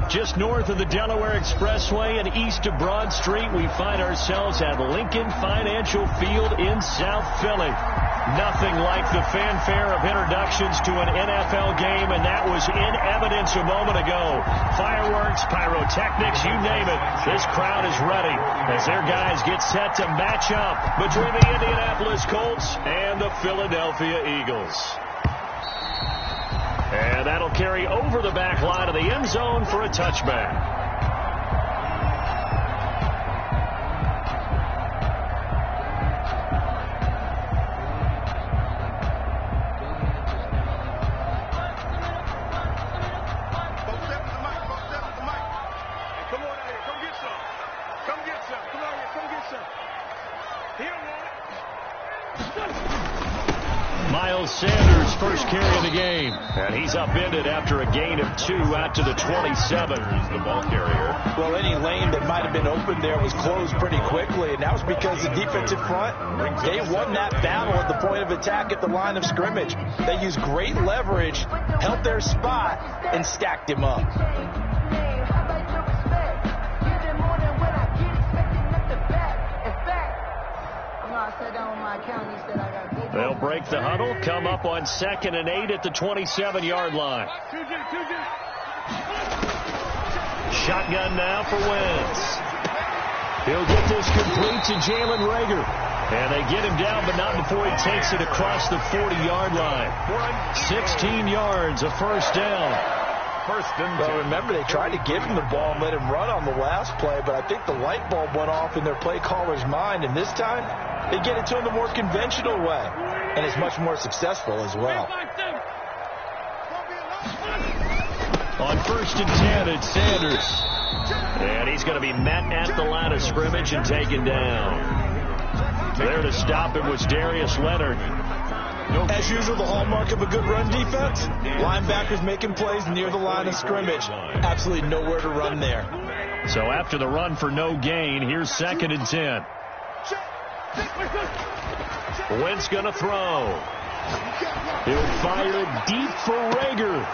Just north of the Delaware Expressway and east of Broad Street, we find ourselves at Lincoln Financial Field in South Philly. Nothing like the fanfare of introductions to an NFL game, and that was in evidence a moment ago. Fireworks, pyrotechnics, you name it. This crowd is ready as their guys get set to match up between the Indianapolis Colts and the Philadelphia Eagles. And that'll carry over the back line of the end zone for a touchback. Sanders first carry of the game, and he's upended after a gain of 2 out to the 27. The ball carrier. Well, any lane that might have been open there was closed pretty quickly, and that was because the defensive front, they won that battle at the point of attack at the line of scrimmage. They used great leverage, held their spot, and stacked him up. They'll break the huddle, come up on 2nd and 8 at the 27-yard line. Shotgun now for Wentz. He'll get this complete to Jalen Reagor. And they get him down, but not before he takes it across the 40-yard line. 16 yards, a first down. Well, remember, they tried to give him the ball and let him run on the last play, but I think the light bulb went off in their play caller's mind, and this time they get it to him the more conventional way, and it's much more successful as well. On 1st and 10, it's Sanders. And he's going to be met at the line of scrimmage and taken down. There to stop him was Darius Leonard. As usual, the hallmark of a good run defense, linebackers making plays near the line of scrimmage. Absolutely nowhere to run there. So after the run for no gain, here's 2nd and 10. Wentz going to throw. He'll fire deep for Reagor.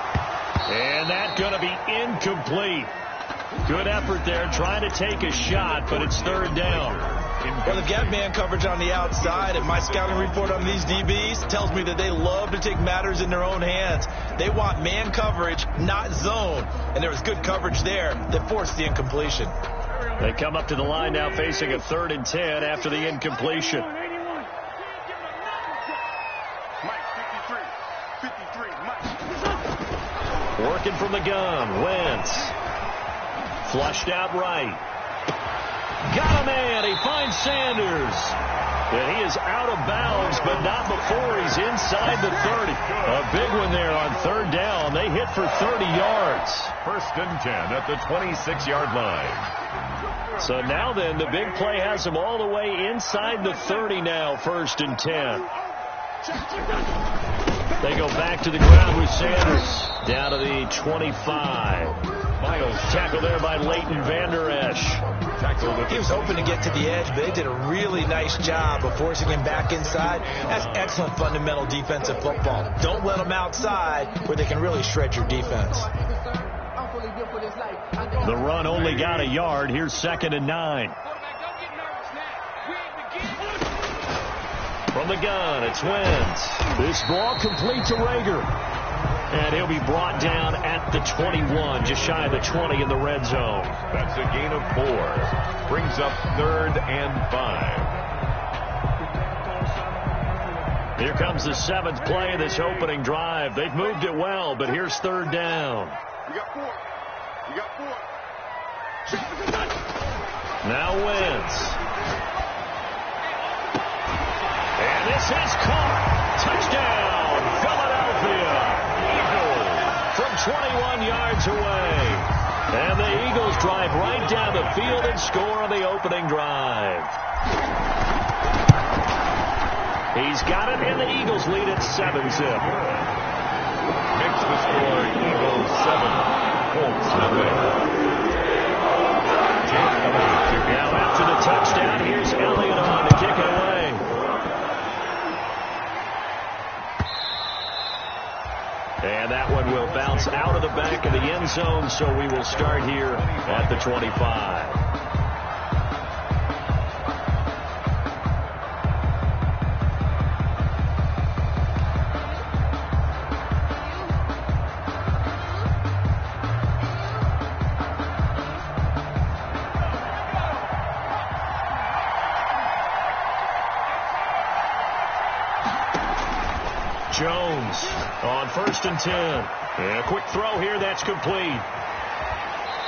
And that's going to be incomplete. Good effort there, trying to take a shot, but it's 3rd down. Well, they've got man coverage on the outside, and my scouting report on these DBs tells me that they love to take matters in their own hands. They want man coverage, not zone. And there was good coverage there that forced the incompletion. They come up to the line now facing a 3rd and 10 after the incompletion. Working from the gun, Wentz. Flushed out right. Got a man. He finds Sanders. And he is out of bounds, but not before he's inside the 30. A big one there on 3rd down. They hit for 30 yards. 1st and 10 at the 26-yard line. So now then, the big play has them all the way inside the 30 now, 1st and 10. They go back to the ground with Sanders. Down to the 25. Miles tackled there by Leighton Vander Esch. He was hoping to get to the edge, but they did a really nice job of forcing him back inside. That's excellent fundamental defensive football. Don't let them outside where they can really shred your defense. The run only got a yard. Here's 2nd and 9. From the gun, it's Wentz. This ball complete to Reagor. And he'll be brought down at the 21, just shy of the 20 in the red zone. That's a gain of 4. Brings up 3rd and 5. Here comes the 7th play of this opening drive. They've moved it well, but here's 3rd down. You got 4. You got 4. Now Wentz. And this is caught. Touchdown, Philadelphia. From 21 yards away. And the Eagles drive right down the field and score on the opening drive. He's got it, and the Eagles lead at 7-zip. Makes the score Eagles 7, Colts nothing. Now after the touchdown, here's Elliott on to kick it away. And that one will bounce out of the back of the end zone, so we will start here at the 25. Jones on 1st and 10. And a quick throw here. That's complete.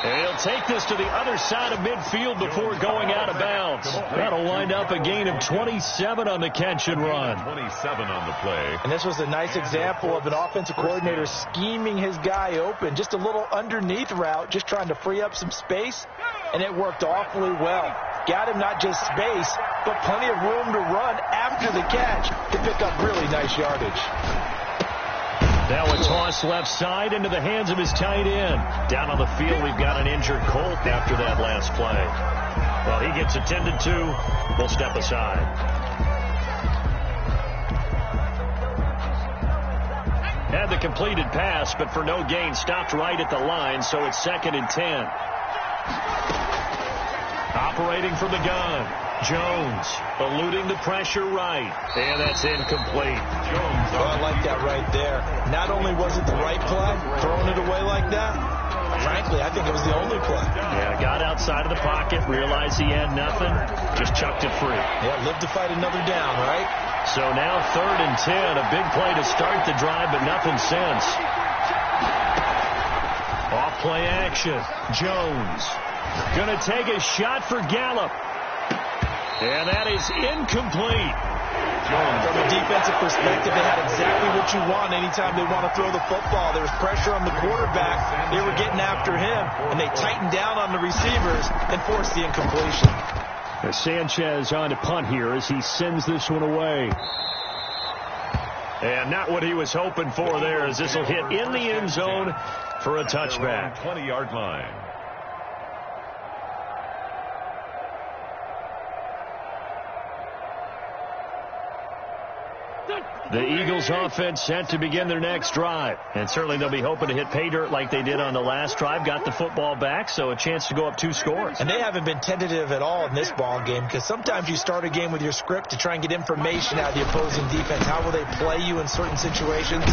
And he'll take this to the other side of midfield before going out of bounds. That'll wind up a gain of 27 on the catch and run. 27 on the play. And this was a nice example of an offensive coordinator scheming his guy open. Just a little underneath route, just trying to free up some space. And it worked awfully well. Got him not just space, but plenty of room to run after the catch to pick up really nice yardage. Now a toss left side into the hands of his tight end. Down on the field, we've got an injured Colt after that last play. Well, he gets attended to. We'll step aside. Had the completed pass, but for no gain, stopped right at the line, so it's 2nd and 10. Operating from the gun. Jones eluding the pressure right. And that's incomplete. Jones. Oh, I like that right there. Not only was it the right play, throwing it away like that, frankly, I think it was the only play. Yeah, got outside of the pocket, realized he had nothing, just chucked it free. Yeah, lived to fight another down, right? So now 3rd and 10, a big play to start the drive, but nothing since. Off play action. Jones going to take a shot for Gallup. And that is incomplete. From a defensive perspective, they had exactly what you want anytime they want to throw the football. There was pressure on the quarterback. They were getting after him, and they tightened down on the receivers and forced the incompletion. Sanchez on to punt here as he sends this one away. And not what he was hoping for there, as this will hit in the end zone for a touchback. 20-yard line. The Eagles offense set to begin their next drive. And certainly they'll be hoping to hit pay dirt like they did on the last drive. Got the football back, so a chance to go up 2 scores. And they haven't been tentative at all in this ball game, because sometimes you start a game with your script to try and get information out of the opposing defense. How will they play you in certain situations?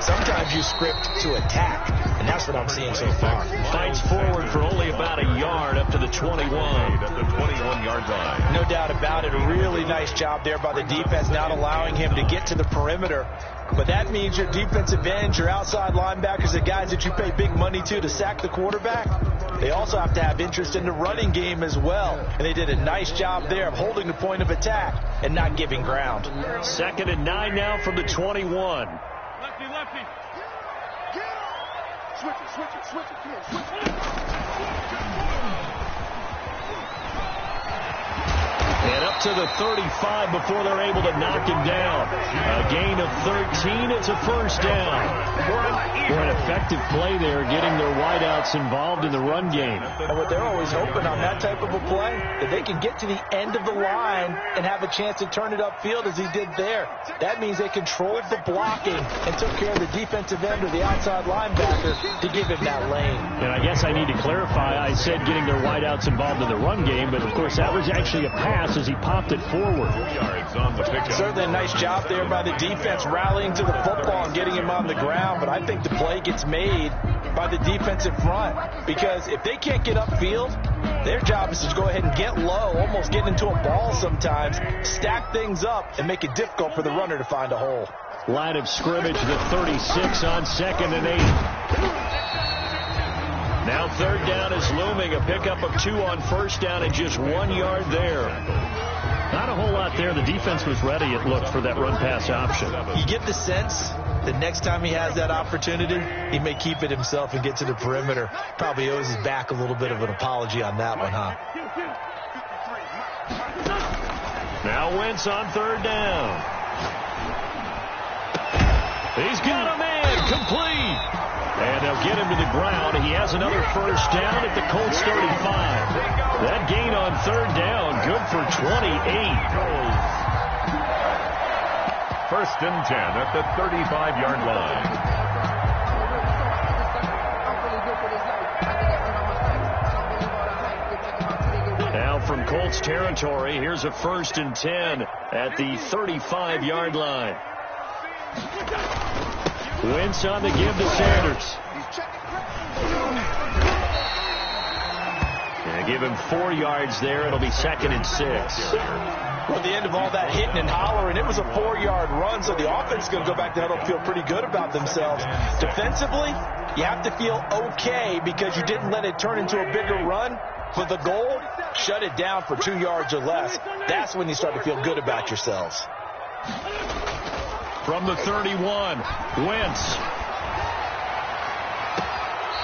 Sometimes you script to attack, and that's what I'm seeing so far. Fights forward for only about a yard up to the 21. At the 21-yard line. No doubt about it. A really nice job there by the defense, not allowing him to get to the perimeter. But that means your defensive ends, your outside linebackers, the guys that you pay big money to sack the quarterback, they also have to have interest in the running game as well. And they did a nice job there of holding the point of attack and not giving ground. 2nd and 9 now from the 21. Lefty, lefty. Switch it, switch it, switch it. Come on, switch it. And up to the 35 before they're able to knock him down. A gain of 13. It's a 1st down. For an effective play there, getting their wideouts involved in the run game. And what they're always hoping on that type of a play, that they can get to the end of the line and have a chance to turn it upfield as he did there. That means they controlled the blocking and took care of the defensive end or the outside linebacker to give him that lane. And I guess I need to clarify, I said getting their wideouts involved in the run game, but of course that was actually a pass as he popped it forward. 2 yards on the pickup. Certainly a nice job there by the defense rallying to the football and getting him on the ground, but I think the play gets made by the defensive front, because if they can't get upfield, their job is to go ahead and get low, almost get into a ball sometimes, stack things up, and make it difficult for the runner to find a hole. Line of scrimmage, the 36 on 2nd and 8. Now 3rd down is looming. A pickup of 2 on 1st down and just 1 yard there. Not a whole lot there. The defense was ready, it looked, for that run-pass option. You get the sense that next time he has that opportunity, he may keep it himself and get to the perimeter. Probably owes his back a little bit of an apology on that one, huh? Now Wentz on 3rd down. He's got a man, complete. And they'll get him to the ground. He has another 1st down at the Colts 35. That gain on 3rd down, good for 28. 1st and 10 at the 35-yard line. off from Colts territory. Here's a 1st and 10 at the 35-yard line. Wentz on the give to Sanders. And give him 4 yards there. It'll be 2nd and 6. Well, at the end of all that hitting and hollering, it was a 4-yard run, so the offense is going to go back to huddle and feel pretty good about themselves. Defensively, you have to feel okay because you didn't let it turn into a bigger run. For the goal, shut it down for 2 yards or less. That's when you start to feel good about yourselves. From the 31, Wentz.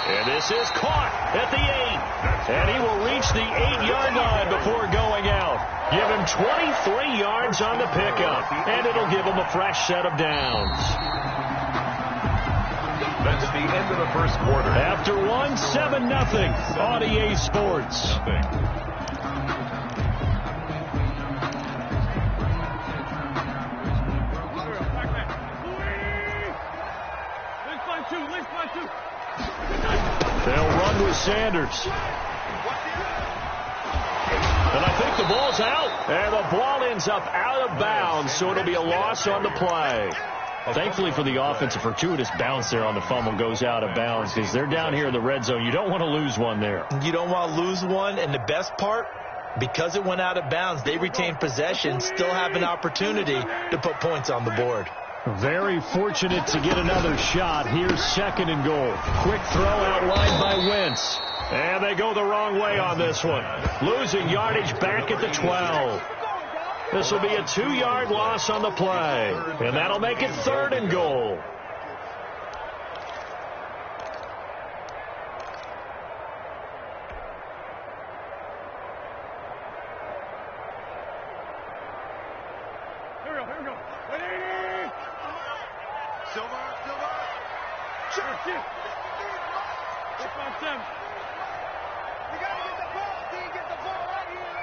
And this is caught at the 8. And he will reach the 8-yard line before going out. Give him 23 yards on the pickup. And it'll give him a fresh set of downs. That's the end of the first quarter. After 1, 7-0 on EA Sports. They'll run with Sanders. And I think the ball's out. And the ball ends up out of bounds, so it'll be a loss on the play. Thankfully for the offense, a fortuitous bounce there on the fumble goes out of bounds because they're down here in the red zone. You don't want to lose one there. You don't want to lose one, and the best part, because it went out of bounds, they retained possession, still have an opportunity to put points on the board. Very fortunate to get another shot. Here's 2nd and goal. Quick throw out wide by Wentz. And they go the wrong way on this one. Losing yardage back at the 12. This will be a 2-yard loss on the play. And that'll make it 3rd and goal. Here we go. Ready? Silver. Check. Let's go, Tim. You gotta get the ball, D. Get the ball right here.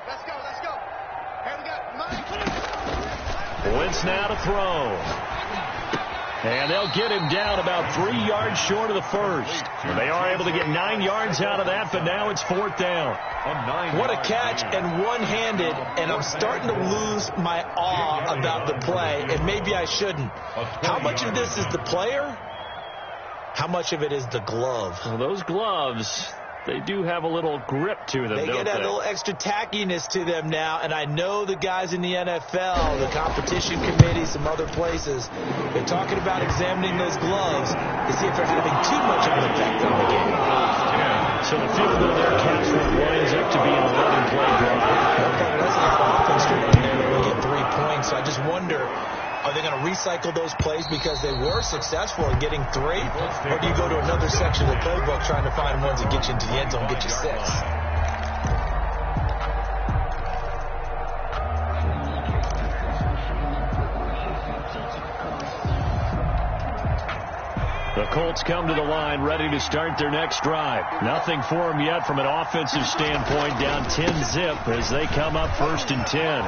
Let's go. Here we go. Wentz now to throw. And they'll get him down about 3 yards short of the first. They are able to get 9 yards out of that, but now it's 4th down. What a catch, and one-handed, and I'm starting to lose my awe about the play, and maybe I shouldn't. How much of this is the player? How much of it is the glove? Well, those gloves, they do have a little grip to them, They get a little extra tackiness to them now, and I know the guys in the NFL, the competition committee, some other places, they're talking about examining those gloves to see if they're having too much of an effect on the game. So the field goal there counts for what winds up to be an 11-play drive. Let's get the offense straight in there. We'll get 3 points. So I just wonder, are they going to recycle those plays because they were successful in getting 3? Or do you go to another section of the playbook trying to find ones that get you into the end zone and get you 6? The Colts come to the line ready to start their next drive. Nothing for them yet from an offensive standpoint, down 10-0 as they come up 1st and 10.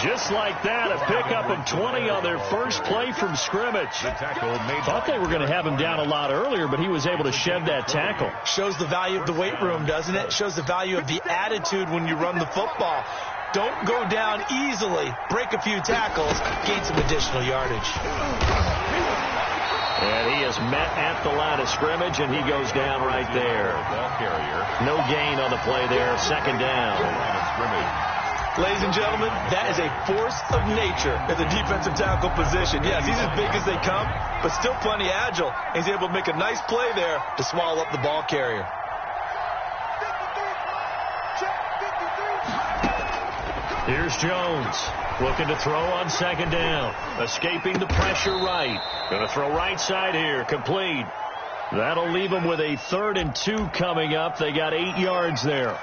Just like that, a pickup of 20 on their first play from scrimmage. Thought they were going to have him down a lot earlier, but he was able to shed that tackle. Shows the value of the weight room, doesn't it? Shows the value of the attitude when you run the football. Don't go down easily. Break a few tackles. Gain some additional yardage. And he is met at the line of scrimmage, and he goes down right there. No gain on the play there. 2nd down. Ladies and gentlemen, that is a force of nature at the defensive tackle position. Yes, he's as big as they come, but still plenty agile. He's able to make a nice play there to swallow up the ball carrier. Here's Jones looking to throw on 2nd down. Escaping the pressure right. Going to throw right side here. Complete. That'll leave them with a 3rd and 2 coming up. They got 8 yards there.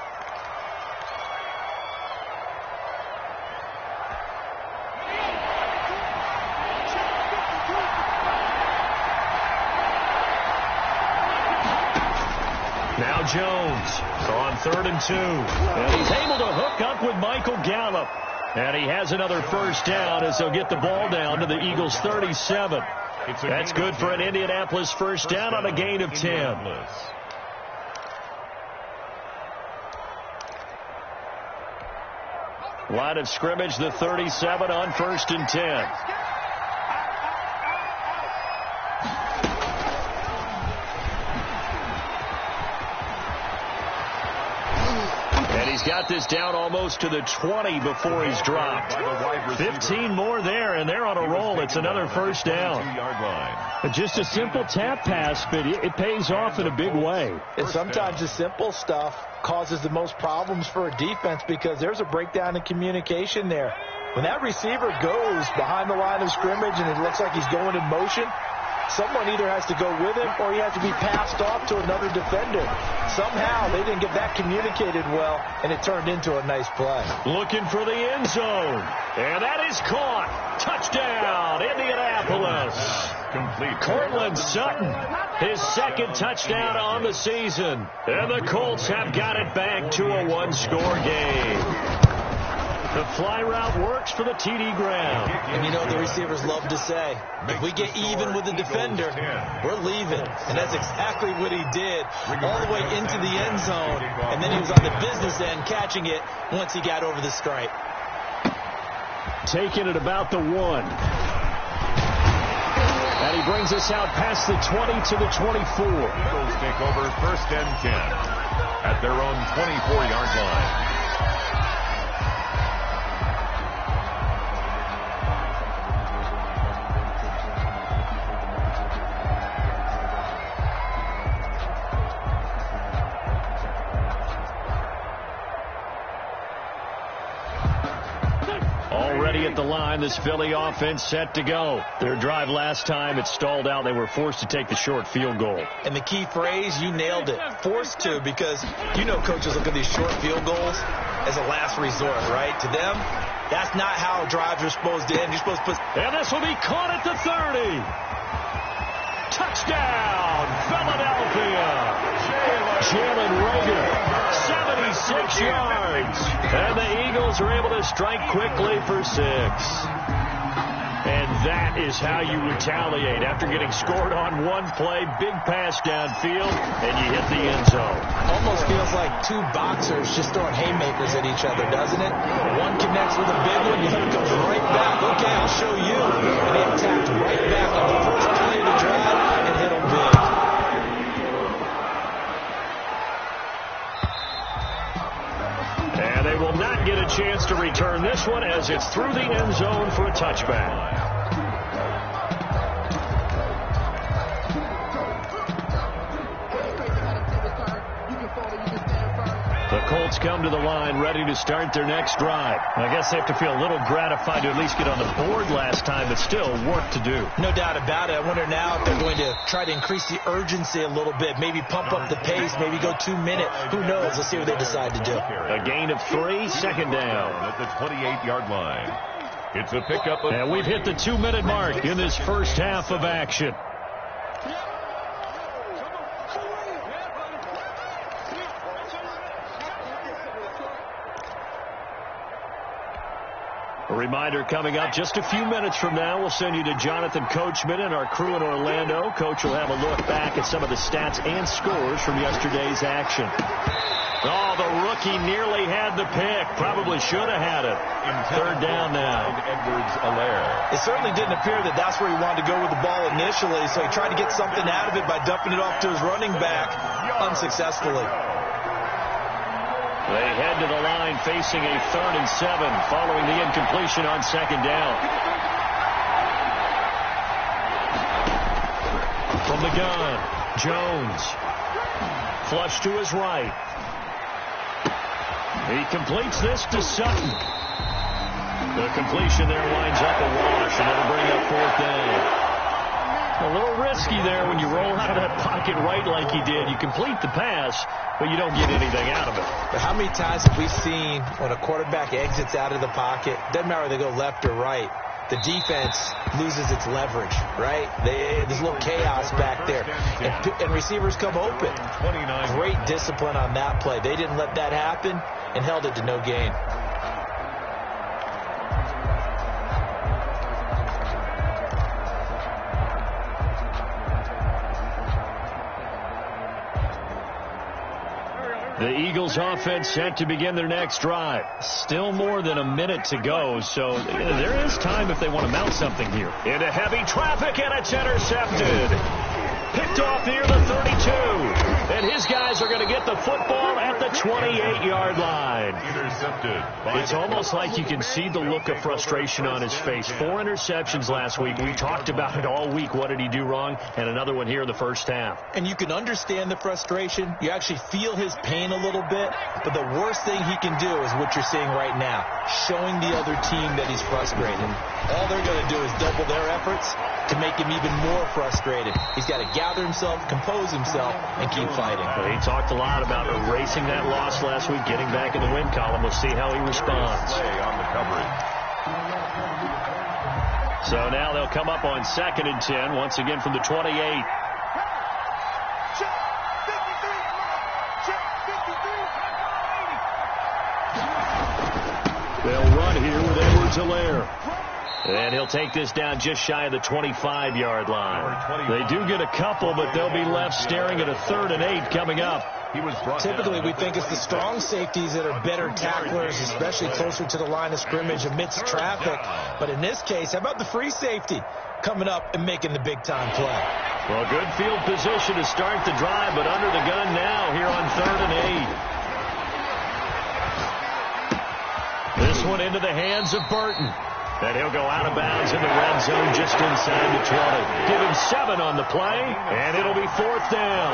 Now Jones on 3rd and 2. And he's able to hook up with Michael Gallup. And he has another 1st down as they'll get the ball down to the Eagles' 37. That's good for an Indianapolis first down on a gain of 10. Line of scrimmage, the 37 on 1st and 10. And he's got this down almost to the 20 before he's dropped. 15 more there, and they're on a roll. It's another first down. Just a simple tap pass, but it pays off in a big way. And sometimes the simple stuff causes the most problems for a defense because there's a breakdown in communication there. When that receiver goes behind the line of scrimmage and it looks like he's going in motion, someone either has to go with him or he has to be passed off to another defender. Somehow they didn't get that communicated well, and it turned into a nice play. Looking for the end zone, and that is caught. Touchdown, Indianapolis. Complete. Cortland Sutton, his second touchdown on the season. And the Colts have got it back to a one-score game. The fly route works for the TD ground. And you know what the receivers love to say? If we get even with the defender, we're leaving. And that's exactly what he did all the way into the end zone. And then he was on the business end catching it once he got over the stripe. Taking it about the 1. And he brings us out past the 20 to the 24. Eagles take over 1st and 10 at their own 24-yard line. At the line, this Philly offense set to go. Their drive last time, it stalled out. They were forced to take the short field goal. And the key phrase, you nailed it. Forced to, because you know coaches look at these short field goals as a last resort, right? To them, that's not how drives are supposed to end. You're supposed to put... And this will be caught at the 30. Touchdown, Philadelphia. Jalen Reagor, 76 yards. And the Eagles are able to strike quickly for 6. And that is how you retaliate. After getting scored on one play, big pass downfield, and you hit the end zone. Almost feels like two boxers just throwing haymakers at each other, doesn't it? One connects with a big one, the other comes right back. Okay, I'll show you. And he attacked right back on the first play of the drive and hit him big. And they will not get a chance to return this one as it's through the end zone for a touchback. The Colts come to the line ready to start their next drive. I guess they have to feel a little gratified to at least get on the board last time, but still work to do. No doubt about it. I wonder now if they're going to try to increase the urgency a little bit, maybe pump up the pace, maybe go 2 minute. Who knows? Let's see what they decide to do. A gain of 3, second down. At the 28-yard line. It's a pickup of... And we've hit the 2-minute mark in this first half of action. A reminder coming up just a few minutes from now. We'll send you to Jonathan Coachman and our crew in Orlando. Coach will have a look back at some of the stats and scores from yesterday's action. Oh, the rookie nearly had the pick. Probably should have had it. Third down now. It certainly didn't appear that that's where he wanted to go with the ball initially, so he tried to get something out of it by dumping it off to his running back unsuccessfully. They head to the line facing a 3rd and 7 following the incompletion on second down. From the gun, Jones. Flush to his right. He completes this to Sutton. The completion there winds up a wash, and it'll bring up 4th down. A little risky there when you roll out of that pocket right like he did. You complete the pass, but you don't get anything out of it. But how many times have we seen when a quarterback exits out of the pocket, doesn't matter whether they go left or right, the defense loses its leverage, right? There's a little chaos back there. And receivers come open. Great discipline on that play. They didn't let that happen and held it to no gain. The Eagles offense set to begin their next drive. Still more than a minute to go, so there is time if they want to mount something here. Into heavy traffic, and it's intercepted. Picked off near the 32. And his guys are going to get the football at the 28-yard line. Intercepted. It's almost like you can see the look of frustration on his face. 4 interceptions last week. We talked about it all week. What did he do wrong? And another one here in the first half. And you can understand the frustration. You actually feel his pain a little bit. But the worst thing he can do is what you're seeing right now, showing the other team that he's frustrated. All they're going to do is double their efforts to make him even more frustrated. He's got to gather himself, compose himself, and keep fighting. Well, he talked a lot about erasing that loss last week, getting back in the win column. We'll see how he responds. Play on the coverage. So now they'll come up on 2nd and 10, once again from the 28. They'll run here with Edwards-Helaire. And he'll take this down just shy of the 25-yard line. They do get a couple, but they'll be left staring at a 3rd and 8 coming up. Typically, we think it's the strong safeties that are better tacklers, especially closer to the line of scrimmage amidst traffic. But in this case, how about the free safety coming up and making the big-time play? Well, good field position to start the drive, but under the gun now here on 3rd and 8. This one into the hands of Burton. And he'll go out of bounds in the red zone just inside the 20. Give him 7 on the play, and it'll be 4th down.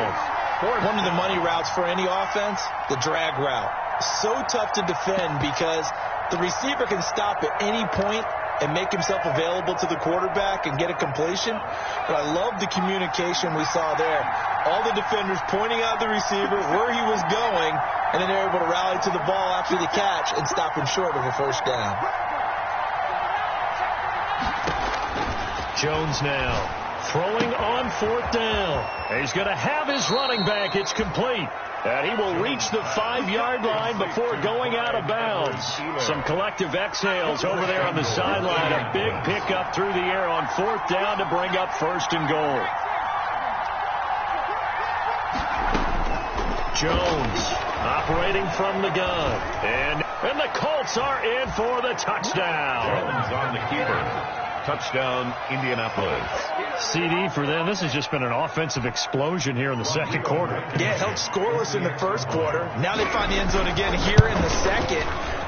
One of the money routes for any offense, the drag route. So tough to defend because the receiver can stop at any point and make himself available to the quarterback and get a completion. But I love the communication we saw there. All the defenders pointing out the receiver, where he was going, and then they're able to rally to the ball after the catch and stop him short of a first down. Jones now throwing on 4th down. He's going to have his running back. It's complete. And he will reach the 5-yard line before going out of bounds. Some collective exhales over there on the sideline. A big pickup through the air on 4th down to bring up 1st and goal. Jones operating from the gun. And the Colts are in for the touchdown. Jones on the keeper. Touchdown, Indianapolis. CD for them. This has just been an offensive explosion here in the second quarter. Yeah, held scoreless in the first quarter. Now they find the end zone again here in the second.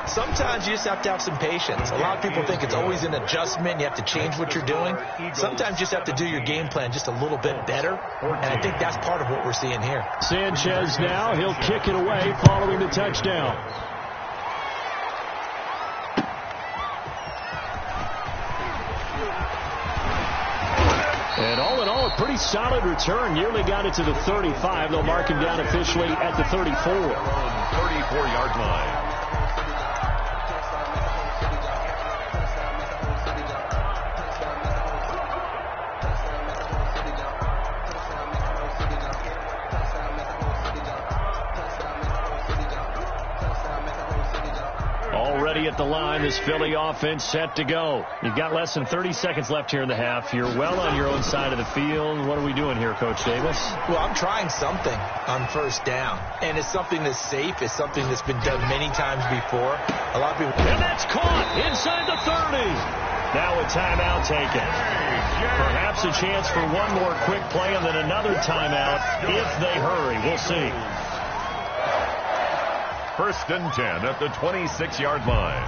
Sometimes you just have to have some patience. A lot of people think it's always an adjustment. You have to change what you're doing. Sometimes you just have to do your game plan just a little bit better. And I think that's part of what we're seeing here. Sanchez now. He'll kick it away following the touchdown. And all in all, a pretty solid return. Nearly got it to the 35. They'll mark him down officially at the 34. 34-yard line. Already at the line, this Philly offense set to go. You've got less than 30 seconds left here in the half. You're well on your own side of the field. What are we doing here, Coach Davis? Well, I'm trying something on 1st down. And it's something that's safe. It's something that's been done many times before. A lot of people... And that's caught inside the 30. Now a timeout taken. Perhaps a chance for one more quick play and then another timeout if they hurry. We'll see. 1st and 10 at the 26-yard line.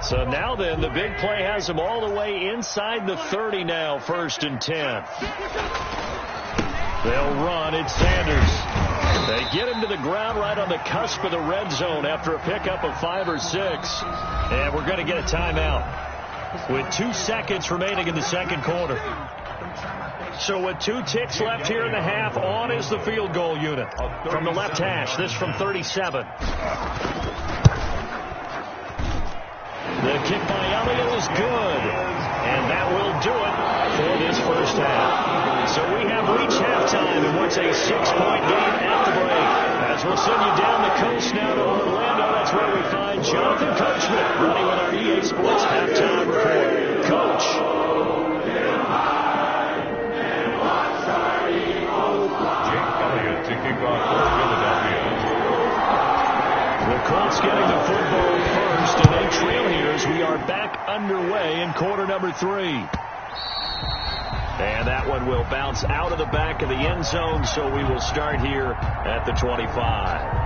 So now then, the big play has them all the way inside the 30 now, 1st and 10. They'll run. It's Sanders. They get him to the ground right on the cusp of the red zone after a pickup of 5 or 6. And we're going to get a timeout with 2 seconds remaining in the second quarter. So with 2 ticks left here in the half, on is the field goal unit. From the left hash, this from 37. The kick by Elliott is good. And that will do it for this first half. So we have reached halftime in what's a 6-point game at the break. As we'll send you down the coast now to Orlando, that's where we find Jonathan Coachman running with our EA Sports halftime report. Coach. Jake Colts getting the football first, and they trail here as we are back underway in quarter number 3. And that one will bounce out of the back of the end zone, so we will start here at the 25.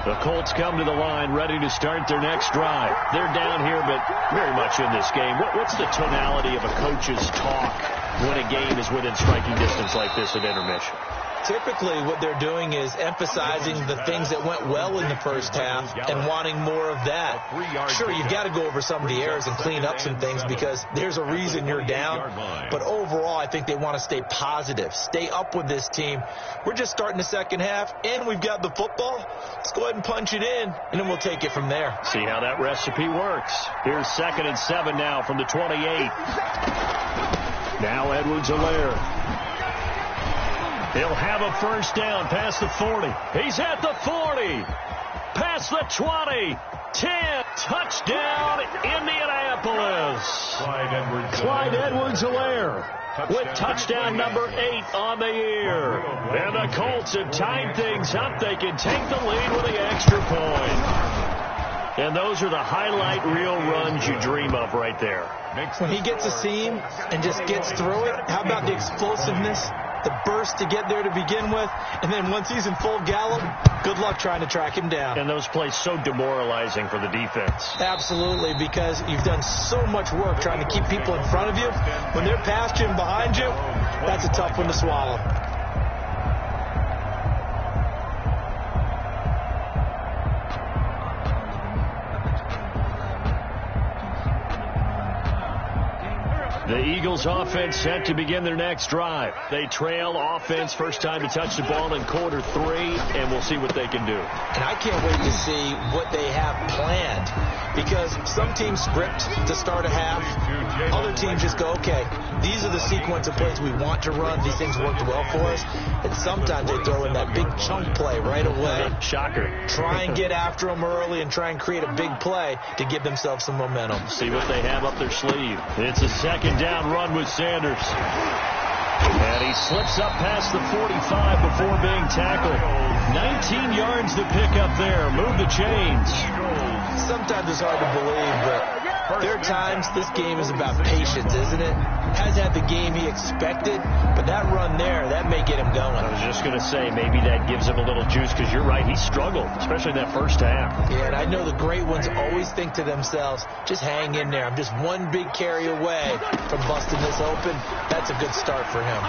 The Colts come to the line ready to start their next drive. They're down here, but very much in this game. What's the tonality of a coach's talk when a game is within striking distance like this at intermission? Typically, what they're doing is emphasizing the things that went well in the first half and wanting more of that. Sure, you've got to go over some of the errors and clean up some things because there's a reason you're down. But overall, I think they want to stay positive, stay up with this team. We're just starting the second half, and we've got the football. Let's go ahead and punch it in, and then we'll take it from there. See how that recipe works. Here's 2nd and 7 now from the 28. Now Edwards-Helaire. He'll have a first down past the 40. He's at the 40. Past the 20. 10. Touchdown, Indianapolis. Clyde Edwards-Helaire with touchdown number 8 on the year. And the Colts have tied things up. They can take the lead with the extra point. And those are the highlight reel runs you dream of right there. When he gets a seam and just gets through it, how about the explosiveness? The burst to get there to begin with, and then once he's in full gallop, good luck trying to track him down. And those plays so demoralizing for the defense. Absolutely, because you've done so much work trying to keep people in front of you. When they're past you and behind you, that's a tough one to swallow. The Eagles offense set to begin their next drive. They trail offense, first time to touch the ball in quarter 3, and we'll see what they can do. And I can't wait to see what they have planned, because some teams script to start a half. Other teams just go, okay, these are the sequence of plays we want to run. These things worked well for us. And sometimes they throw in that big chunk play right away. Shocker. Try and get after them early and try and create a big play to give themselves some momentum. See what they have up their sleeve. It's a second down run with Sanders. And he slips up past the 45 before being tackled. 19 yards to pick up there. Move the chains. Sometimes it's hard to believe, but there are times this game is about patience, isn't it? Has had the game he expected, but that run there, that may get him going. I was just going to say, maybe that gives him a little juice, because you're right, he struggled, especially in that first half. Yeah, and I know the great ones always think to themselves, just hang in there. I'm just one big carry away from busting this open. That's a good start for him.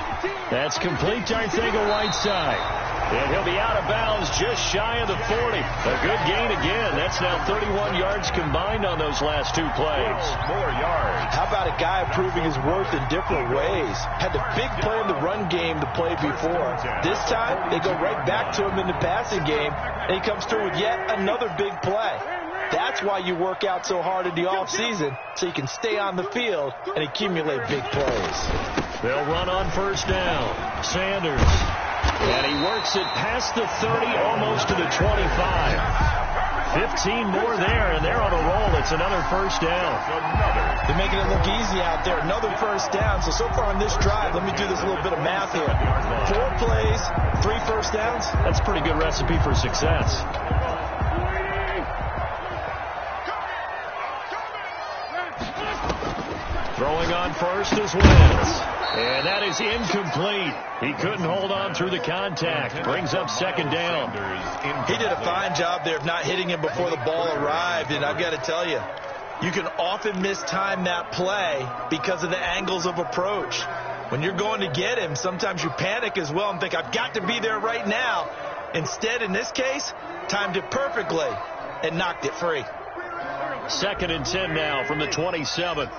That's complete to Arcega-Whiteside. And he'll be out of bounds just shy of the 40. A good gain again. That's now 31 yards combined on those last 2 plays. More yards. How about a guy proving his worth in different ways? Had the big play in the run game to play before. This time, they go right back to him in the passing game, and he comes through with yet another big play. That's why you work out so hard in the offseason, so you can stay on the field and accumulate big plays. They'll run on first down. Sanders. And he works it past the 30, almost to the 25. 15 more there, and they're on a roll. It's another first down. They're making it look easy out there. Another first down. So far on this drive, let me do this little bit of math here. 4 plays, 3 first downs. That's a pretty good recipe for success. Throwing on first is Wentz. And that is incomplete. He couldn't hold on through the contact. Brings up second down. He did a fine job there of not hitting him before the ball arrived. And I've got to tell you, you can often mistime that play because of the angles of approach. When you're going to get him, sometimes you panic as well and think, I've got to be there right now. Instead, in this case, timed it perfectly and knocked it free. 2nd and 10 now from the 27.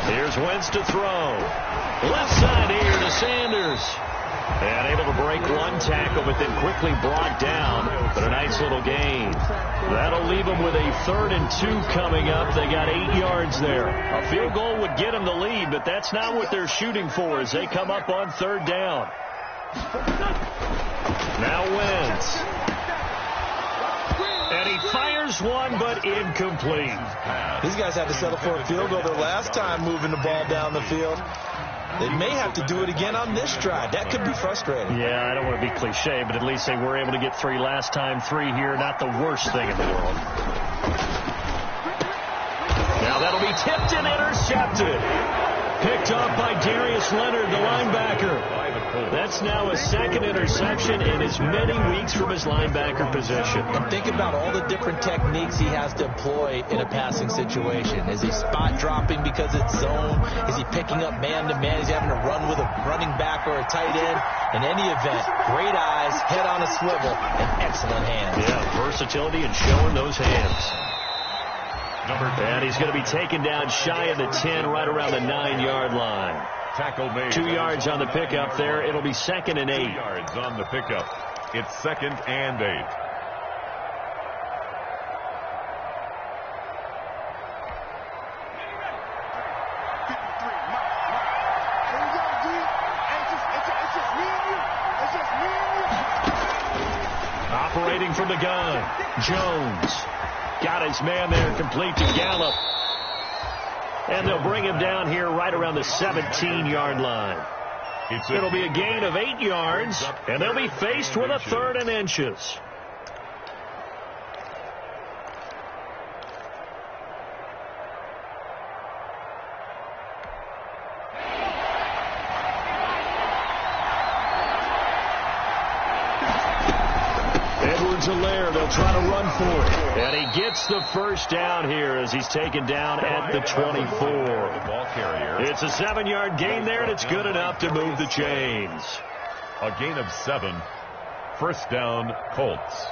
Here's Wentz to throw. Left side here to Sanders. And able to break one tackle, but then quickly brought down. But a nice little gain. That'll leave them with a 3rd and 2 coming up. They got 8 yards there. A field goal would get them the lead, but that's not what they're shooting for as they come up on 3rd down. Now Wentz. And he fires one, but incomplete. These guys had to settle for a field goal their last time moving the ball down the field. They may have to do it again on this drive. That could be frustrating. Yeah, I don't want to be cliche, but at least they were able to get 3 last time. 3 here, not the worst thing in the world. Now that'll be tipped and intercepted. Picked up by Darius Leonard, the linebacker. That's now a second interception in as many weeks from his linebacker position. And think about all the different techniques he has to employ in a passing situation. Is he spot dropping because it's zone? Is he picking up man-to-man? Is he having to run with a running back or a tight end? In any event, great eyes, head on a swivel, and excellent hands. Yeah, versatility and showing those hands. And he's going to be taken down shy of the 10, right around the 9-yard line. Tackle made. 2 yards on the pickup there. It'll be 2nd and 8. 2 yards on the pickup. It's 2nd and 8. Operating from the gun, Jones. Got his man there, complete to Gallup. And they'll bring him down here right around the 17-yard line. It'll be a gain of 8 yards, and they'll be faced with a 3rd and inches. They'll try to run for it. And he gets the first down here as he's taken down at the 24. It's a 7-yard gain there, and it's good enough to move the chains. A gain of 7. First down, Colts.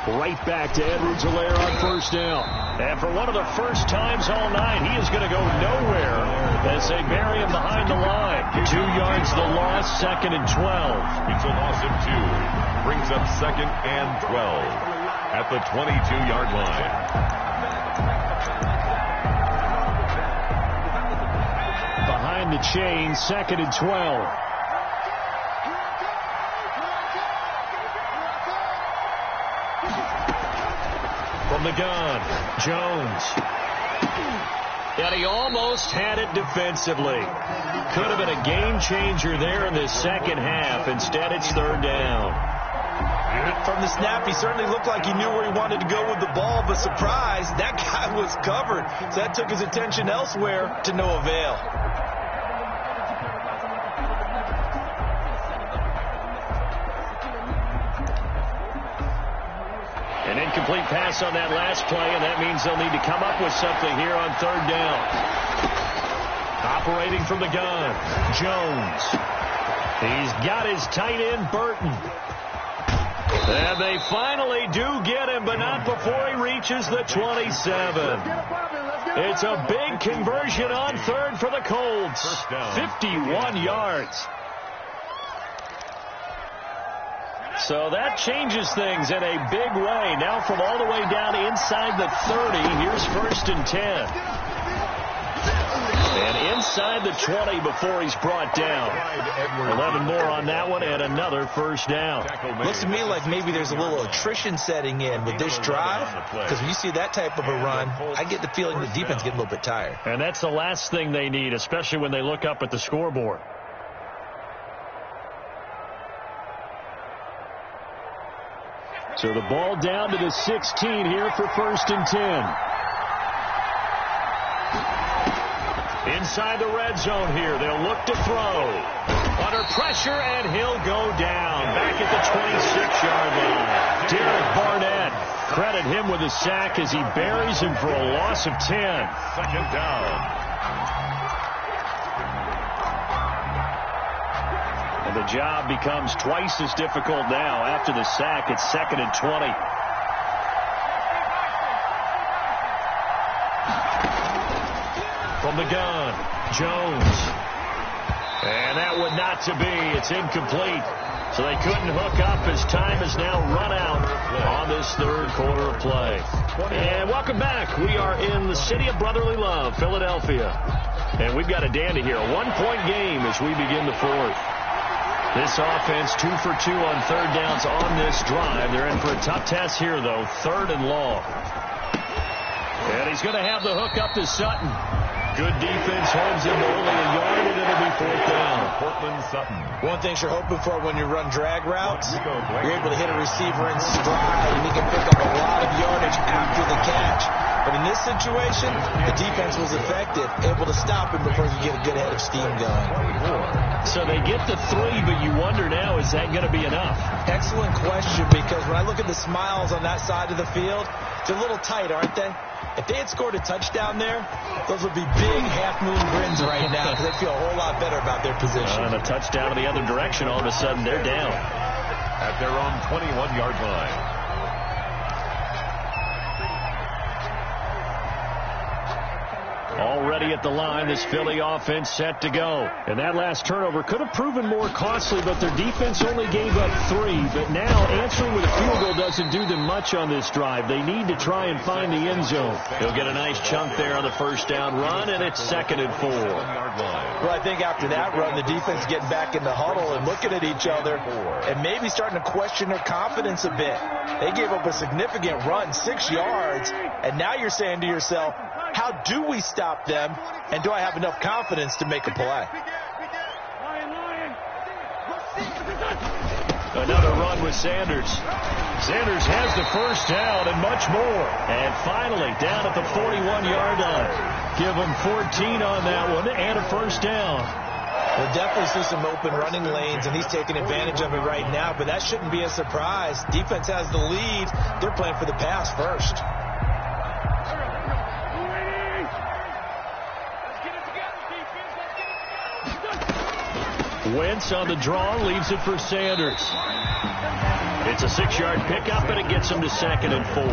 Right back to Edwards-Helaire on first down. And for one of the first times all night, he is going to go nowhere as they bury him behind the line. 2 yards the loss, 2nd and 12. It's a loss of 2. Brings up 2nd and 12 at the 22-yard line. Behind the chains, 2nd and 12. From the gun, Jones. And he almost had it defensively. Could have been a game changer there in the second half. Instead, it's 3rd down. From the snap, he certainly looked like he knew where he wanted to go with the ball, but surprise, that guy was covered. So that took his attention elsewhere to no avail. An incomplete pass on that last play, and that means they'll need to come up with something here on 3rd down. Operating from the gun, Jones. He's got his tight end, Burton. And they finally do get him, but not before he reaches the 27. It's a big conversion on 3rd for the Colts. 51 yards. So that changes things in a big way. Now from all the way down inside the 30, here's 1st and 10. And inside the 20 before he's brought down. 11 more on that one and another first down. Looks to me like maybe there's a little attrition setting in with this drive, because when you see that type of a run, I get the feeling the defense get a little bit tired. And that's the last thing they need, especially when they look up at the scoreboard. So the ball down to the 16 here for 1st and 10. Inside the red zone here, they'll look to throw. Under pressure, and he'll go down. Back at the 26-yard line. Derek Barnett, credit him with a sack as he buries him for a loss of 10. 2nd down. And the job becomes twice as difficult now. After the sack, it's 2nd and 20. From the gun, Jones. And that would not to be. It's incomplete. So they couldn't hook up as time has now run out on this third quarter of play. And welcome back. We are in the city of brotherly love, Philadelphia. And we've got a dandy here. A one-point game as we begin the fourth. This offense 2 for 2 on third downs on this drive. They're in for a tough test here, though. Third and long. And he's going to have the hook up to Sutton. Good defense, holds him to only a yard, and it'll be fourth down. Portland Sutton. One thing you're hoping for when you run drag routes, you're able to hit a receiver in stride, and he can pick up a lot of yardage after the catch. But in this situation, the defense was effective, able to stop him before he get a good head of steam going. So they get the 3, but you wonder now, is that going to be enough? Excellent question, because when I look at the smiles on that side of the field, it's a little tight, aren't they? If they had scored a touchdown there, those would be big half-moon grins right now because they feel a whole lot better about their position. And a touchdown in the other direction, all of a sudden they're down. At their own 21-yard line. Already at the line, this Philly offense set to go. And that last turnover could have proven more costly, but their defense only gave up 3. But now answering with a field goal doesn't do them much on this drive. They need to try and find the end zone. He'll get a nice chunk there on the first down run, and it's 2nd and 4. Well, I think after that run, the defense getting back in the huddle and looking at each other and maybe starting to question their confidence a bit. They gave up a significant run, 6 yards, and now you're saying to yourself, how do we stop them, and do I have enough confidence to make a play? Another run with Sanders. Sanders has the first down and much more. And finally, down at the 41-yard line. Give them 14 on that one and a first down. We'll definitely see some open running lanes, and he's taking advantage of it right now, but that shouldn't be a surprise. Defense has the lead. They're playing for the pass first. Wentz on the draw, leaves it for Sanders. It's a 6-yard pickup, and it gets him to 2nd and 4.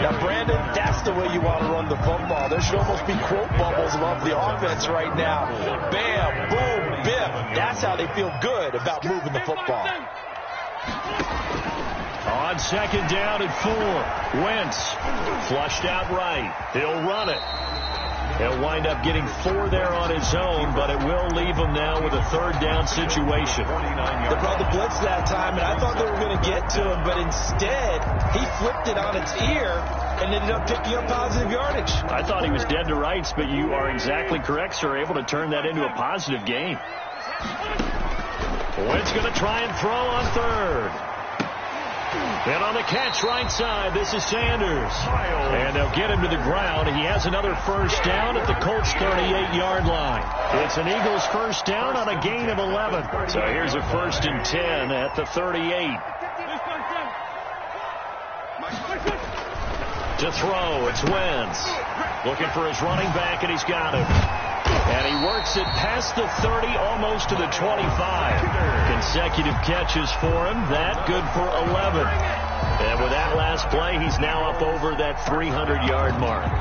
Now, Brandon, that's the way you want to run the football. There should almost be quote bubbles above the offense right now. Bam, boom, bim. That's how they feel good about moving the football. On 2nd down and 4. Wentz flushed out right. He'll run it. He'll wind up getting 4 there on his own, but it will leave him now with a 3rd down situation. They brought the blitz that time, and I thought they were going to get to him, but instead, he flipped it on its ear and ended up picking up positive yardage. I thought he was dead to rights, but you are exactly correct, sir. Able to turn that into a positive gain. Wentz going to try and throw on 3rd. And on the catch right side, this is Sanders. And they'll get him to the ground. He has another first down at the Colts' 38-yard line. It's an Eagles first down on a gain of 11. So here's a 1st and 10 at the 38. To throw, it's Wentz. Looking for his running back, and he's got him. And he works it past the 30, almost to the 25. Consecutive catches for him. That good for 11. And with that last play, he's now up over that 300-yard mark.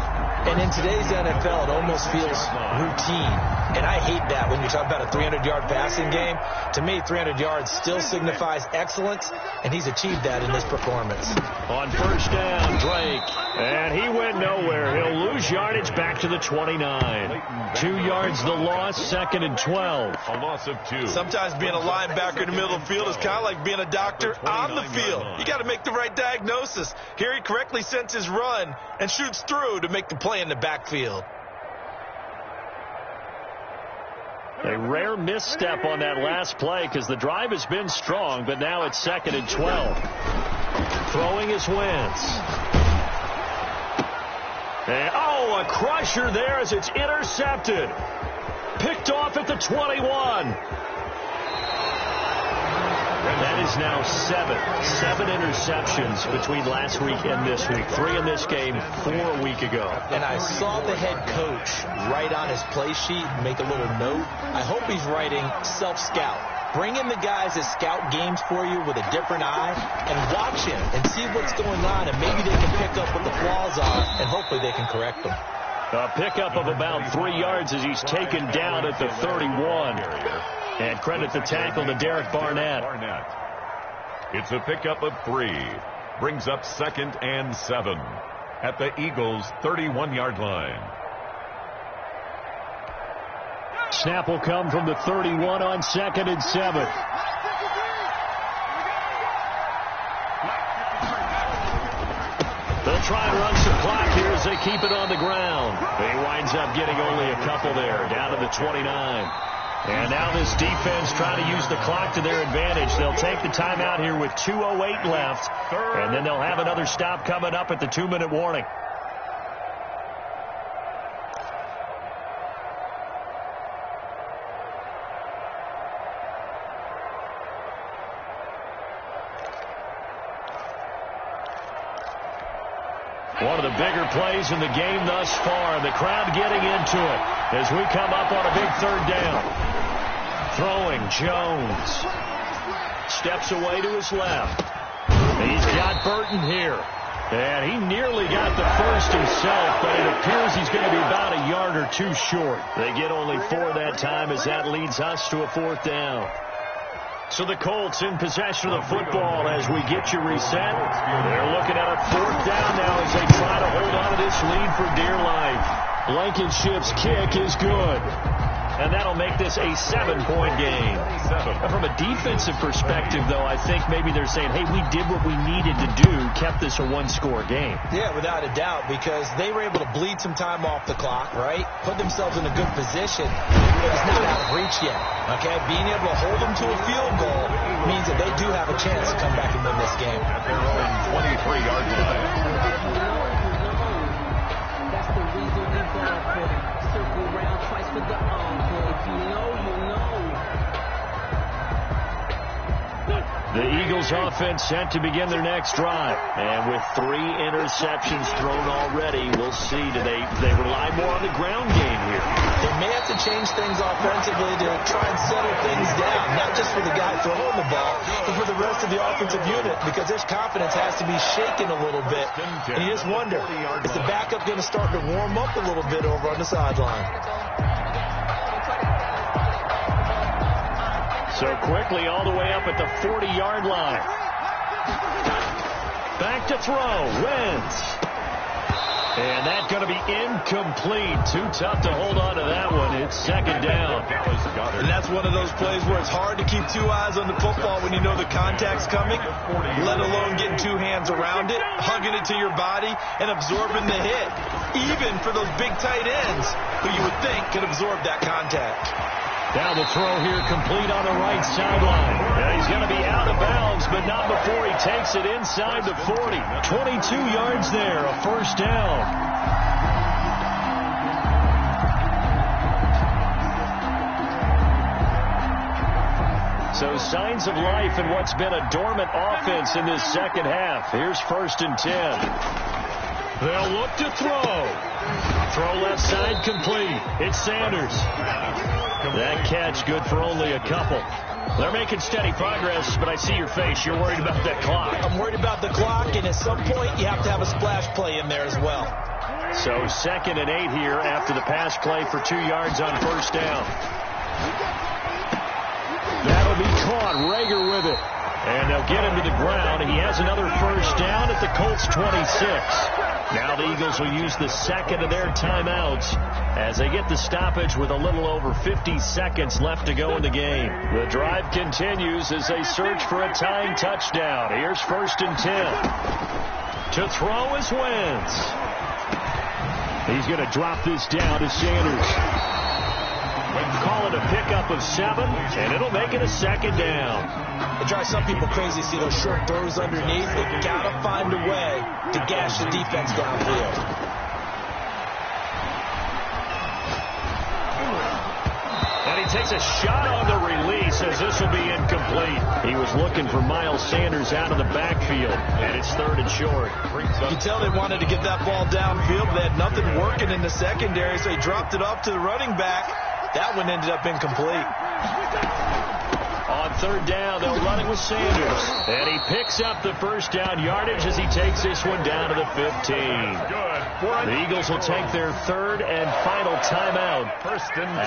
And in today's NFL, it almost feels routine. And I hate that when you talk about a 300-yard passing game. To me, 300 yards still signifies excellence, and he's achieved that in this performance. On first down, Drake. And he went nowhere. He'll lose yardage back to the 29. 2 yards the loss, 2nd and 12. A loss of 2. Sometimes being a linebacker in the middle of the field is kind of like being a doctor on the field. You got to make the right diagnosis. Here he correctly sends his run and shoots through to make the play in the backfield. A rare misstep on that last play because the drive has been strong, but now it's 2nd and 12. Throwing is Wentz. And, a crusher there as it's intercepted. Picked off at the 21. That is now 7 interceptions between last week and this week. 3 in this game, 4 a week ago. And I saw the head coach write on his play sheet, make a little note. I hope he's writing self-scout. Bring in the guys that scout games for you with a different eye and watch him and see what's going on, and maybe they can pick up what the flaws are, and hopefully they can correct them. A pickup of about 3 yards as he's taken down at the 31. And credit the tackle to Derek Barnett. It's a pickup of 3. Brings up 2nd and 7 at the Eagles' 31-yard line. Snap will come from the 31 on 2nd and 7. They'll try and run some clock here as they keep it on the ground. He winds up getting only a couple there, down to the 29. And now this defense trying to use the clock to their advantage. They'll take the timeout here with 2:08 left, and then they'll have another stop coming up at the 2-minute warning. One of the bigger plays in the game thus far. The crowd getting into it as we come up on a big 3rd down. Throwing, Jones. Steps away to his left. He's got Burton here. And he nearly got the first himself, but it appears he's going to be about a yard or 2 short. They get only 4 that time as that leads us to a 4th down. So the Colts in possession of the football as we get you reset. They're looking at a 4th down now as they try to hold on to this lead for dear life. Blankenship's kick is good. And that'll make this a 7-point game. From a defensive perspective, though, I think maybe they're saying, hey, we did what we needed to do, kept this a 1-score game. Yeah, without a doubt, because they were able to bleed some time off the clock, right? Put themselves in a good position, but it's not out of reach yet. Okay, being able to hold them to a field goal means that they do have a chance to come back and win this game. At their own 23-yard line. That's the reason we got for circle around twice for the encore. If you know, you know. The Eagles offense set to begin their next drive. And with 3 interceptions thrown already, we'll see. Do they rely more on the ground game here? They may have to change things offensively to try and settle things down, not just for the guy throwing the ball, but for the rest of the offensive unit, because their confidence has to be shaken a little bit. And you just wonder, is the backup going to start to warm up a little bit over on the sideline? So quickly all the way up at the 40-yard line. Back to throw. Wentz. And that's going to be incomplete. Too tough to hold on to that one. It's 2nd down. And that's one of those plays where it's hard to keep 2 eyes on the football when you know the contact's coming, let alone getting 2 hands around it, hugging it to your body, and absorbing the hit. Even for those big tight ends who you would think could absorb that contact. Now the throw here complete on the right sideline. And he's going to be out of bounds, but not before he takes it inside the 40. 22 yards there, a 1st down. So signs of life in what's been a dormant offense in this 2nd half. Here's 1st and 10. They'll look to throw. Throw left side complete. It's Sanders. That catch good for only a couple. They're making steady progress, but I see your face. You're worried about that clock. I'm worried about the clock, and at some point you have to have a splash play in there as well. So 2nd and 8 here after the pass play for 2 yards on 1st down. That'll be caught. Rager with it. And they'll get him to the ground. He has another 1st down at the Colts 26. Now the Eagles will use the 2nd of their timeouts as they get the stoppage with a little over 50 seconds left to go in the game. The drive continues as they search for a tying touchdown. Here's 1st and 10. To throw is Wentz. He's going to drop this down to Sanders. Call it a pickup of 7, and it'll make it a 2nd down. It drives some people crazy to see those short throws underneath. They got to find a way to gash the defense downfield. And he takes a shot on the release as this will be incomplete. He was looking for Miles Sanders out of the backfield, and it's 3rd and short. You can tell they wanted to get that ball downfield. They had nothing working in the secondary, so he dropped it off to the running back. That one ended up incomplete. On third down. They'll run it with Sanders. And he picks up the first down yardage as he takes this one down to the 15. The Eagles will take their third and final timeout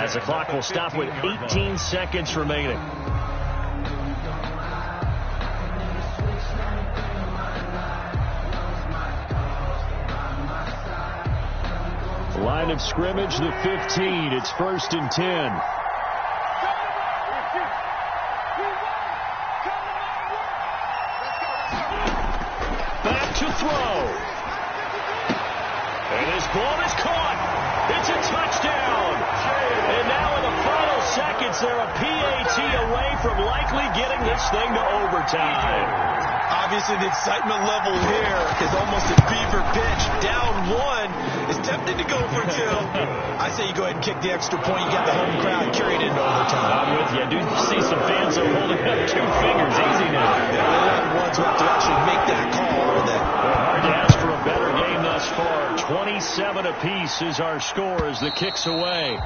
as the clock will stop with 18 seconds remaining. Line of scrimmage, the 15. It's 1st and 10. Back to throw. And his ball is caught. It's a touchdown. And now in the final seconds, they're a PAT away from likely getting this thing to overtime. Obviously, the excitement level here is almost a fever pitch. Down one, is tempted to go for two. I say you go ahead and kick the extra point. You get the home crowd carried into overtime. I'm with you. I do see some fans are holding up 2 fingers. Easy now. Yeah, ones who have to actually make that call. Hard to ask for a better game thus far. 27 apiece is our score as the kick's away.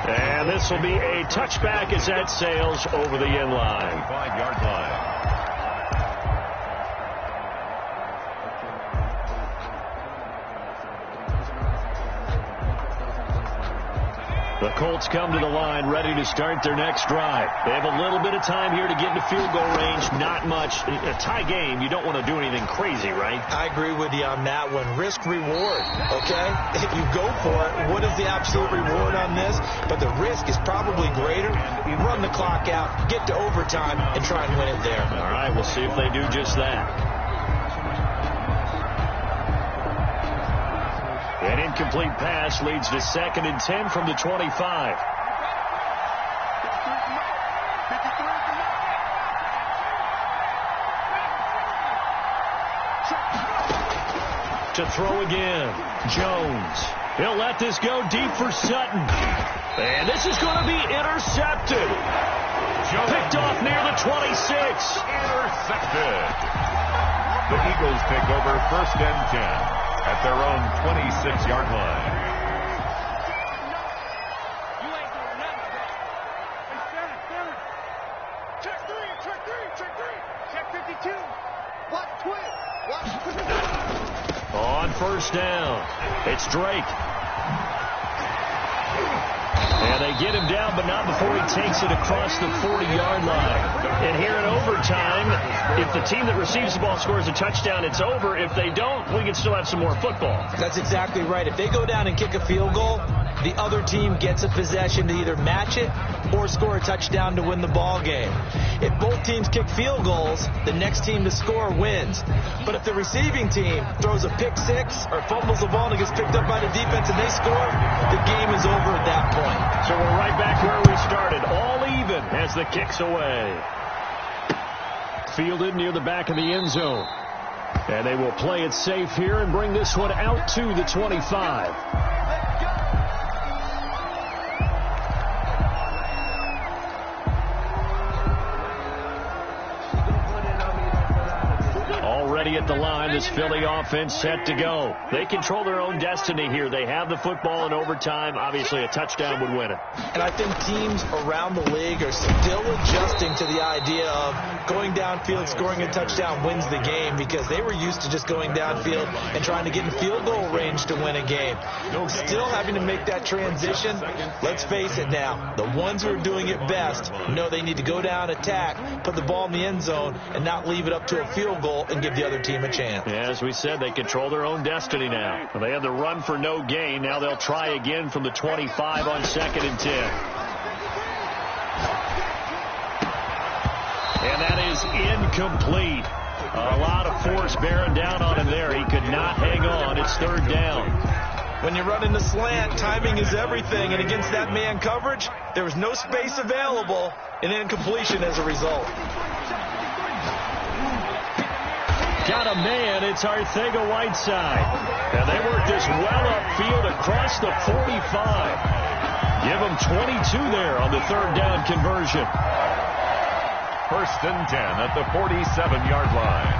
And this will be a touchback as that sails over the end line. 5-yard line. The Colts come to the line ready to start their next drive. They have a little bit of time here to get into field goal range. Not much. A tie game, you don't want to do anything crazy, right? I agree with you on that one. Risk reward, okay? If you go for it, what is the absolute reward on this? But the risk is probably greater. You run the clock out, get to overtime, and try and win it there. All right, we'll see if they do just that. An incomplete pass leads to 2nd and 10 from the 25. To throw again, Jones. He'll let this go deep for Sutton. And this is going to be intercepted. Picked off near the 26. Intercepted. The Eagles take over 1st and 10. At their own 26-yard line. Check three. Check 52. Watch twist. On 1st down, it's Drake. And they get him down, but not before he takes it across the 40-yard line. And here in overtime, if the team that receives the ball scores a touchdown, it's over. If they don't, we can still have some more football. That's exactly right. If they go down and kick a field goal, the other team gets a possession to either match it or score a touchdown to win the ball game. If both teams kick field goals, the next team to score wins. But if the receiving team throws a pick six or fumbles the ball and it gets picked up by the defense and they score, the game is over at that point. So we're right back where we started, all even as the kick's away. Fielded near the back of the end zone. And they will play it safe here and bring this one out to the 25. Already at the line, this Philly offense set to go. They control their own destiny here. They have the football in overtime. Obviously, a touchdown would win it. And I think teams around the league are still adjusting to the idea of going downfield, scoring a touchdown wins the game, because they were used to just going downfield and trying to get in field goal range to win a game. Still having to make that transition. Let's face it now, the ones who are doing it best know they need to go down, attack, put the ball in the end zone, and not leave it up to a field goal and give the other team a chance. Yeah, as we said, they control their own destiny now. Well, they had the run for no gain. Now they'll try again from the 25 on 2nd and 10. And that is incomplete. A lot of force bearing down on him there. He could not hang on. It's 3rd down. When you run in the slant, timing is everything. And against that man coverage, there was no space available, and incompletion as a result. Got a man. It's Arcega-Whiteside. And they work this well upfield across the 45. Give them 22 there on the 3rd down conversion. 1st and 10 at the 47-yard line.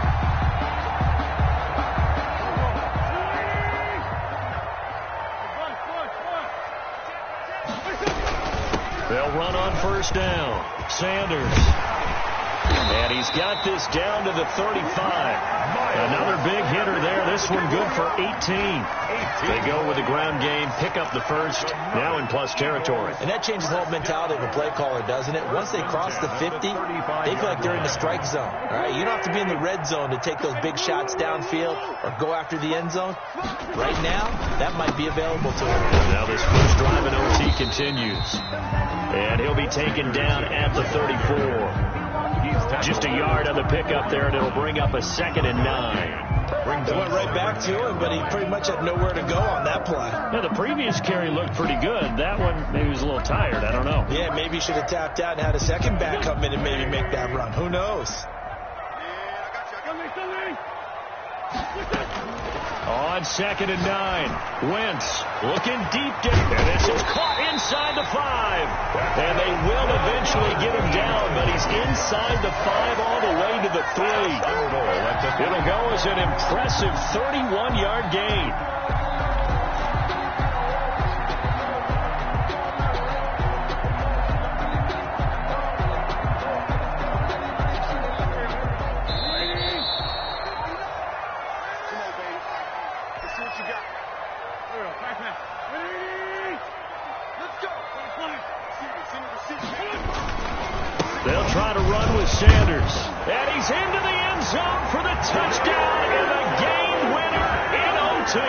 They'll run on 1st down. Sanders And he's got this down to the 35. Another big hitter there. This one good for 18. They go with the ground game, pick up the first, now in plus territory. And that changes the whole mentality of a play caller, doesn't it? Once they cross the 50, they feel like they're in the strike zone. All right, you don't have to be in the red zone to take those big shots downfield or go after the end zone. Right now, that might be available to him. Now this first drive in OT continues. And he'll be taken down at the 34. Just a yard on the pickup there, and it'll bring up a 2nd and 9. They went right back to him, but he pretty much had nowhere to go on that play. Yeah, the previous carry looked pretty good. That one, maybe he was a little tired. I don't know. Yeah, maybe he should have tapped out and had a second back come in and maybe make that run. Who knows? On 2nd and 9, Wentz looking deep down. And this is caught inside the 5. And they will eventually get him down, but he's inside the 5 all the way to the 3. It'll go as an impressive 31-yard gain. They'll try to run with Sanders. And he's into the end zone for the touchdown and the game winner in OT.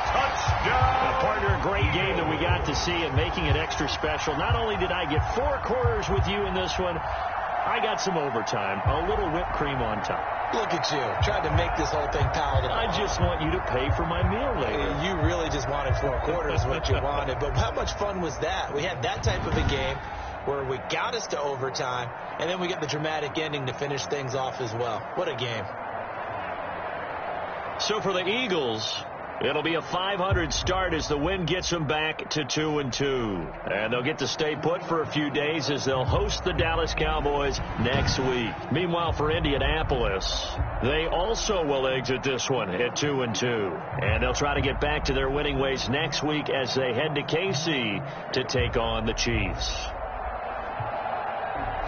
Touchdown. Partner, a great game that we got to see and making it extra special. Not only did I get 4 quarters with you in this one, I got some overtime, a little whipped cream on top. Look at you, trying to make this whole thing palatable. I just want you to pay for my meal later. You really just wanted 4 quarters, what you wanted. But how much fun was that? We had that type of a game where we got us to overtime, and then we get the dramatic ending to finish things off as well. What a game. So for the Eagles, it'll be a 500 start as the win gets them back to 2-2. And they'll get to stay put for a few days as they'll host the Dallas Cowboys next week. Meanwhile, for Indianapolis, they also will exit this one at 2-2. And they'll try to get back to their winning ways next week as they head to KC to take on the Chiefs.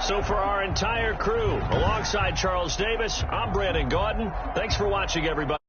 So for our entire crew, alongside Charles Davis, I'm Brandon Gaudin. Thanks for watching, everybody.